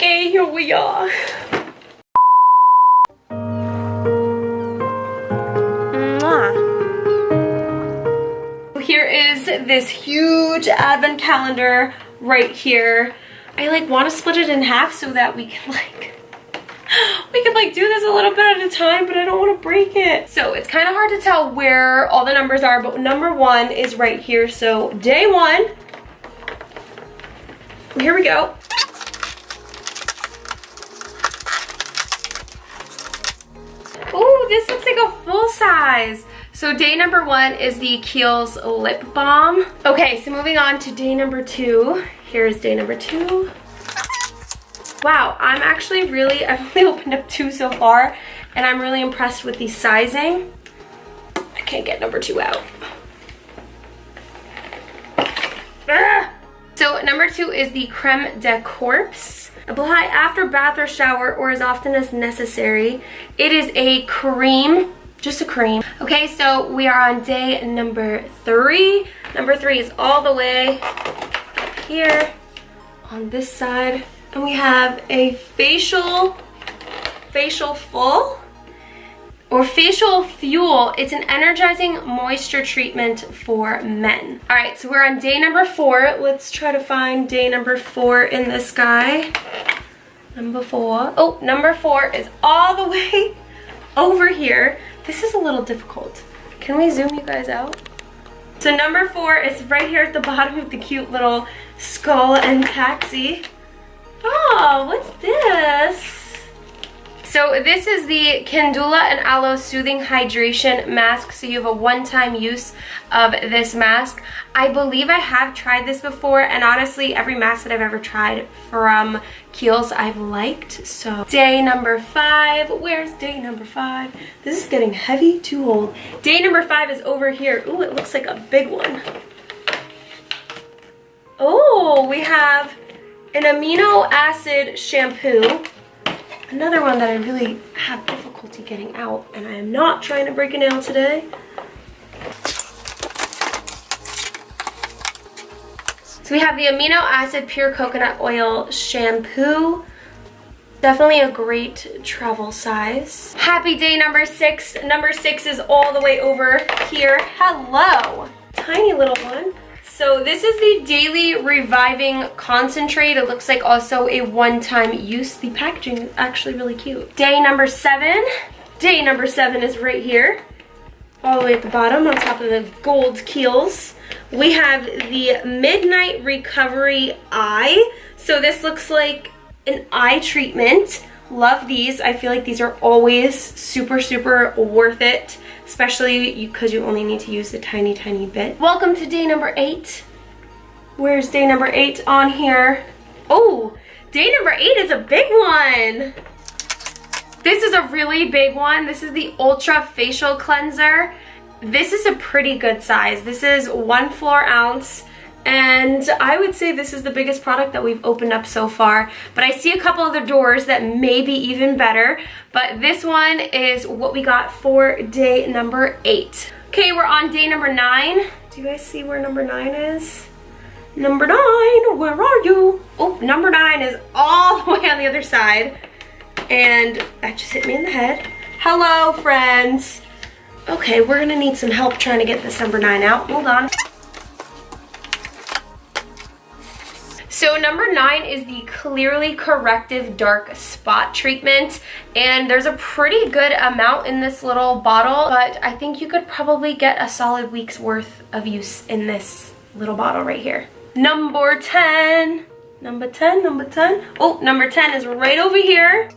Okay, here we are. Here is this huge advent calendar right here. I like want to split it in half so that we can do this a little bit at a time, but I don't want to break it. So it's kind of hard to tell where all the numbers are, but number 1 is right here. So day 1, here we go. Oh, this looks like a full size. So day number 1 is the KIEHL'S lip balm. Okay, so moving on to day number 2. Here's day number 2. Wow, I've only opened up 2 so far, and I'm really impressed with the sizing. I can't get number 2 out. So number 2 is the Creme de Corpse. Apply after bath or shower or as often as necessary. It is a cream, just a cream. Okay, so we are on day number 3. Number 3 is all the way up here on this side. And we have a facial full or facial fuel. It's an energizing moisture treatment for men. All right, so we're on day number 4. Let's try to find day number 4 in this guy. Number 4. Oh, number 4 is all the way over here. This is a little difficult. Can we zoom you guys out? So number 4 is right here at the bottom with the cute little skull and taxi. Oh, what's this? So this is the Candula and Aloe Soothing Hydration Mask. So you have a one-time use of this mask. I believe I have tried this before, and honestly, every mask that I've ever tried from KIEHL'S I've liked. So day number 5. Where's day number 5? This is getting heavy to hold. Day number 5 is over here. Ooh, it looks like a big one. Oh, we have an amino acid shampoo. Another one that I really have difficulty getting out, and I am not trying to break a nail today. So we have the amino acid pure coconut oil shampoo. Definitely a great travel size. Happy day number 6. Number 6 is all the way over here. Hello. Tiny little one. So this is the Daily Reviving Concentrate. It looks like also a one-time use. The packaging is actually really cute. Day number 7. Day number 7 is right here. All the way at the bottom on top of the gold KIEHL'S. We have the Midnight Recovery Eye. So this looks like an eye treatment. Love these. I feel like these are always super, super worth it. Especially because you only need to use a tiny, tiny bit. Welcome to day number 8. Where's day number 8 on here? Oh, day number 8 is a big one. This is a really big one. This is the Ultra Facial Cleanser. This is a pretty good size. This is 1 floor ounce. And I would say this is the biggest product that we've opened up so far. But I see a couple other doors that may be even better. But this one is what we got for day number 8. Okay, we're on day number 9. Do you guys see where number 9 is? Number 9, where are you? Oh, number 9 is all the way on the other side. And that just hit me in the head. Hello, friends. Okay, we're gonna need some help trying to get this number 9 out. Hold on. So number 9 is the Clearly Corrective Dark Spot Treatment, and there's a pretty good amount in this little bottle, but I think you could probably get a solid week's worth of use in this little bottle right here. Number 10. Number 10, number 10. Oh, number 10 is right over here.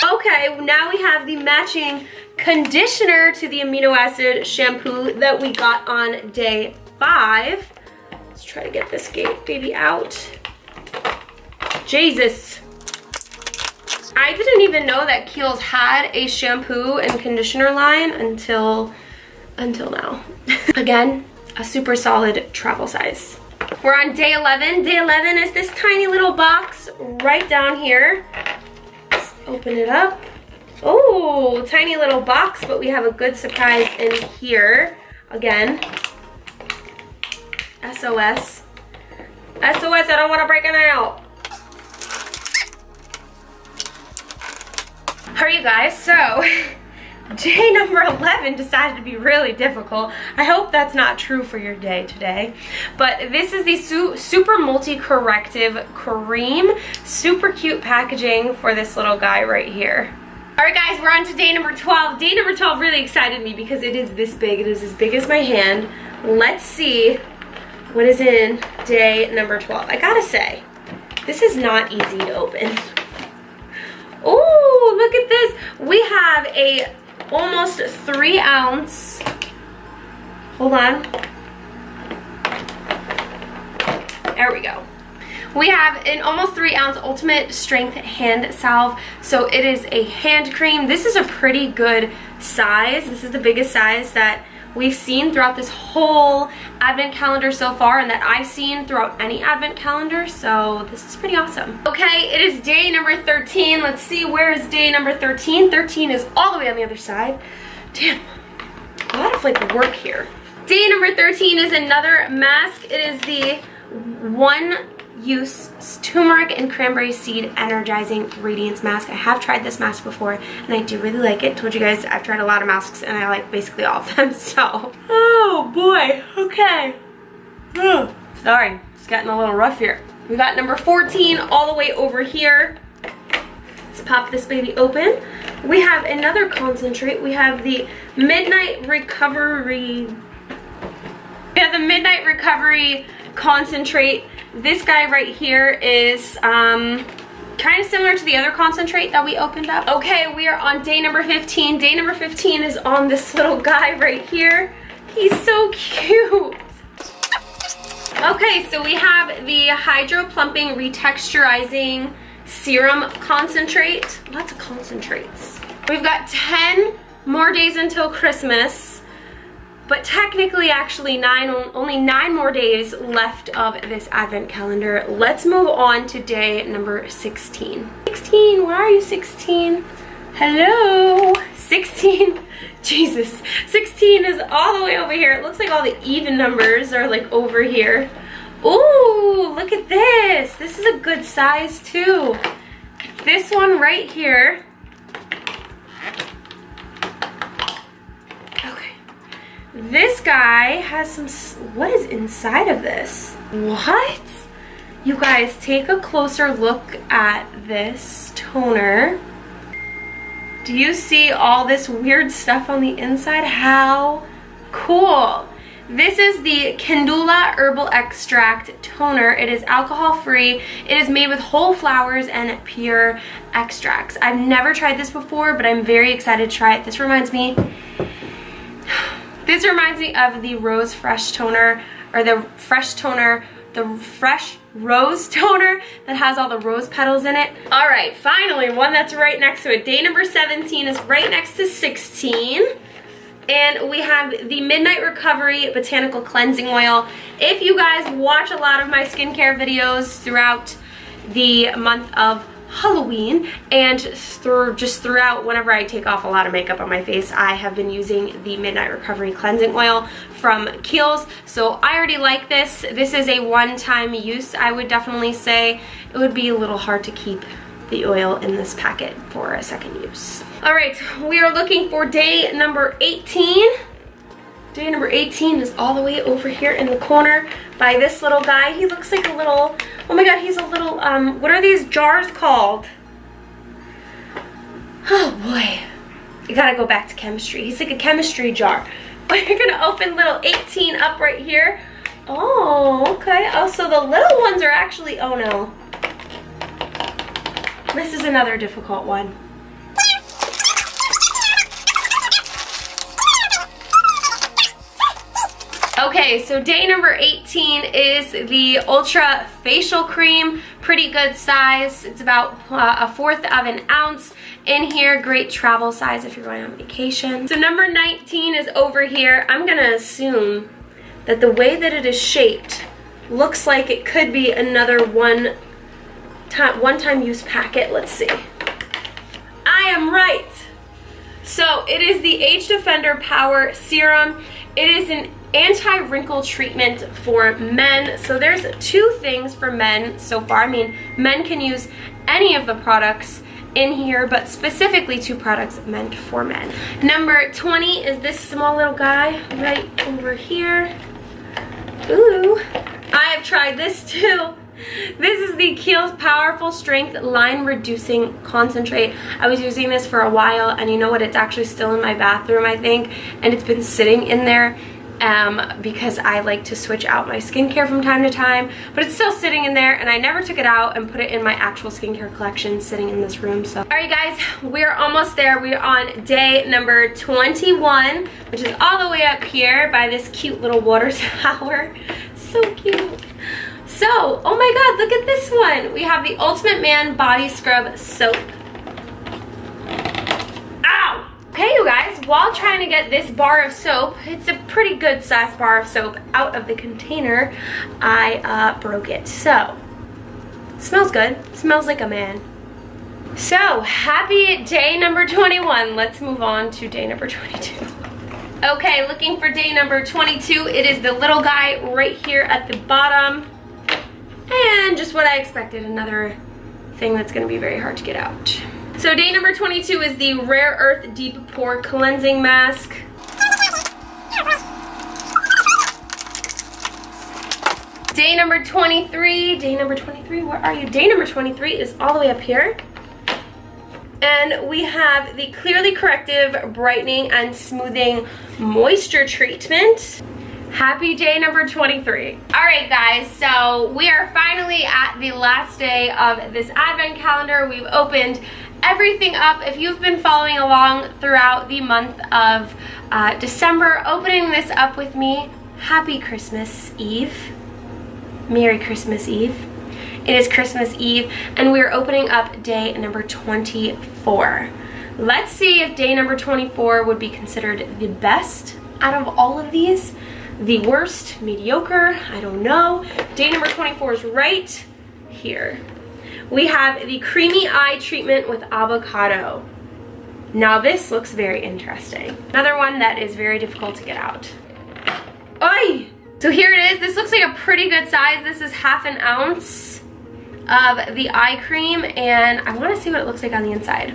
Okay, now we have the matching conditioner to the amino acid shampoo that we got on day 5. Let's try to get this baby out. Jesus. I didn't even know that KIEHL'S had a shampoo and conditioner line until now. Again, a super solid travel size. We're on day 11. Day 11 is this tiny little box right down here. Let's open it up. Oh, tiny little box, but we have a good surprise in here. Again, SOS. SOS, I don't want to break it out. right, you guys, so day number 11 decided to be really difficult. I hope that's not true for your day today. But this is the Super Multi-Corrective Cream. Super cute packaging for this little guy right here. Alright guys, we're on to day number 12. Day number 12 really excited me because it is this big. It is as big as my hand. Let's see what is in day number 12. I gotta say, this is not easy to open. Oh, look at this. We have a almost 3 ounce, hold on, there we go. We have an almost 3 ounce Ultimate Strength Hand Salve. So it is a hand cream. This is a pretty good size. This is the biggest size that we've seen throughout this whole advent calendar so far, and that I've seen throughout any advent calendar, so this is pretty awesome. Okay, it is day number 13. Let's see, where is day number 13? 13 is all the way on the other side. Damn, a lot of like work here. Day number 13 is another mask. It is the one-use turmeric and cranberry seed energizing radiance mask. I have tried this mask before and I do really like it. Told you guys I've tried a lot of masks and I like basically all of them, so. Oh boy, okay. Oh, sorry, it's getting a little rough here. We got number 14 all the way over here. Let's pop this baby open. We have another concentrate. We have the Midnight Recovery. We have the Midnight Recovery concentrate. This guy right here is kind of similar to the other concentrate that we opened up. Okay, we are on day number 15. Day number 15 is on this little guy right here. He's so cute. Okay, so we have the Hydro Plumping Retexturizing Serum Concentrate. Lots of concentrates. We've got 10 more days until Christmas, but technically actually only 9 more days left of this advent calendar. Let's move on to day number 16. 16, where are you, 16? Hello, 16. Jesus, 16 is all the way over here. It looks like all the even numbers are like over here. Ooh, look at this. This is a good size too. This one right here. Okay. This guy has some, what is inside of this? What? You guys, take a closer look at this toner. Do you see all this weird stuff on the inside? How cool. This is the Calendula Herbal Extract Toner. It is alcohol-free. It is made with whole flowers and pure extracts. I've never tried this before, but I'm very excited to try it. This reminds me of the Rose Fresh Toner, or the Fresh Toner, the Fresh Rose Toner that has all the rose petals in it. All right, finally, one that's right next to it. Day number 17 is right next to 16. And we have the Midnight Recovery Botanical Cleansing Oil. If you guys watch a lot of my skincare videos throughout the month of Halloween and throughout whenever I take off a lot of makeup on my face, I have been using the Midnight Recovery Cleansing Oil from KIEHL'S. So I already like this. This is a one-time use. I would definitely say it would be a little hard to keep the oil in this packet for a second use. All right, we are looking for day number 18. Day number 18 is all the way over here in the corner by this little guy. He looks like a little, oh my God, he's a little, what are these jars called? Oh boy, you gotta go back to chemistry. He's like a chemistry jar. We're gonna open little 18 up right here. Oh, okay. Oh, so the little ones are actually, oh no. This is another difficult one. Okay, so day number 18 is the Ultra Facial Cream. Pretty good size. It's about 1/4 of an ounce in here. Great travel size if you're going on vacation. So number 19 is over here. I'm gonna assume that the way that it is shaped looks like it could be another one-time use packet. Let's see. I am right. So it is the Age Defender Power Serum. It is an anti-wrinkle treatment for men. So there's 2 things for men so far. I mean, men can use any of the products in here, but specifically 2 products meant for men. Number 20 is this small little guy right over here. Ooh, I have tried this too. This is the Kiehl's Powerful Strength Line Reducing Concentrate. I was using this for a while, and you know what? It's actually still in my bathroom, I think, and it's been sitting in there because I like to switch out my skincare from time to time, but it's still sitting in there, and I never took it out and put it in my actual skincare collection sitting in this room. So, all right, guys, we're almost there. We're on day number 21, which is all the way up here by this cute little water tower. So cute. So, oh my god, look at this one. We have the Ultimate Man Body Scrub Soap. Ow! Okay, you guys, while trying to get this bar of soap, it's a pretty good sized bar of soap, out of the container, I broke it. So, smells good. Smells like a man. So, happy day number 21. Let's move on to day number 22. Okay, looking for day number 22. It is the little guy right here at the bottom. And just what I expected, another thing that's going to be very hard to get out. So day number 22 is the Rare Earth Deep Pore Cleansing Mask. Day number 23, where are you? Day number 23 is all the way up here. And we have the Clearly Corrective Brightening and Smoothing Moisture Treatment. Happy day number 23. All right, guys, so we are finally at the last day of this advent calendar. We've opened everything up. If you've been following along throughout the month of December, opening this up with me, happy Christmas Eve. Merry Christmas Eve. It is Christmas Eve, and we're opening up day number 24. Let's see if day number 24 would be considered the best out of all of these. The worst, mediocre, I don't know. Day number 24 is right here. We have the Creamy Eye Treatment with Avocado. Now this looks very interesting. Another one that is very difficult to get out. Oi! So here it is. This looks like a pretty good size. This is 1/2 ounce of the eye cream, and I want to see what it looks like on the inside.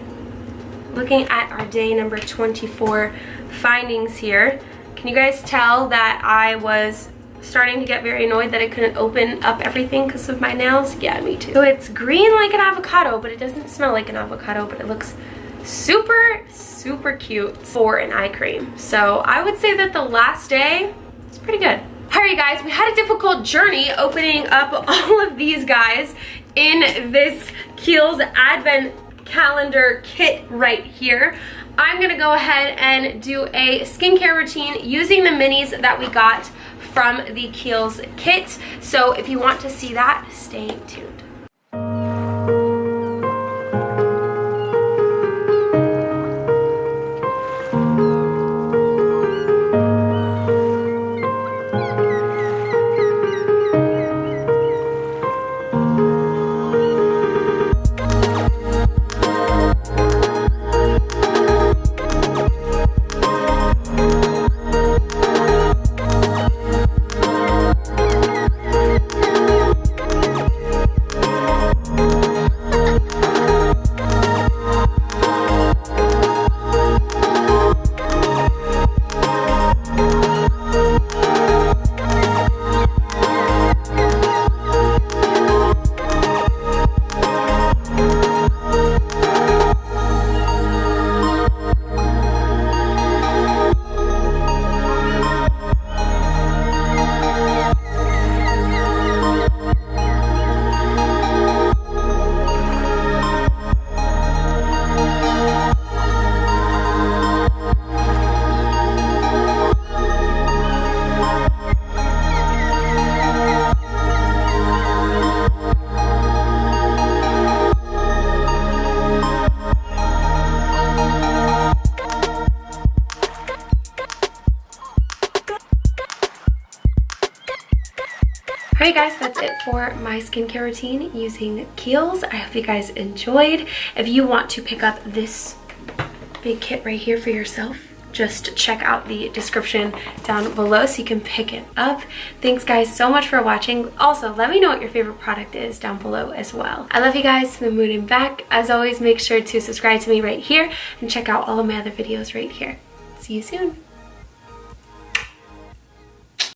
Looking at our day number 24 findings here, can you guys tell that I was starting to get very annoyed that I couldn't open up everything because of my nails? Yeah, me too. So it's green like an avocado, but it doesn't smell like an avocado, but it looks super, super cute for an eye cream. So I would say that the last day is pretty good. All right, guys, we had a difficult journey opening up all of these guys in this Kiehl's Advent Calendar kit right here. I'm gonna go ahead and do a skincare routine using the minis that we got from the Kiehl's kit. So if you want to see that, stay tuned. Alright guys, that's it for my skincare routine using Kiehl's. I hope you guys enjoyed. If you want to pick up this big kit right here for yourself, just check out the description down below so you can pick it up. Thanks guys so much for watching. Also, let me know what your favorite product is down below as well. I love you guys to the moon and back. As always, make sure to subscribe to me right here and check out all of my other videos right here. See you soon.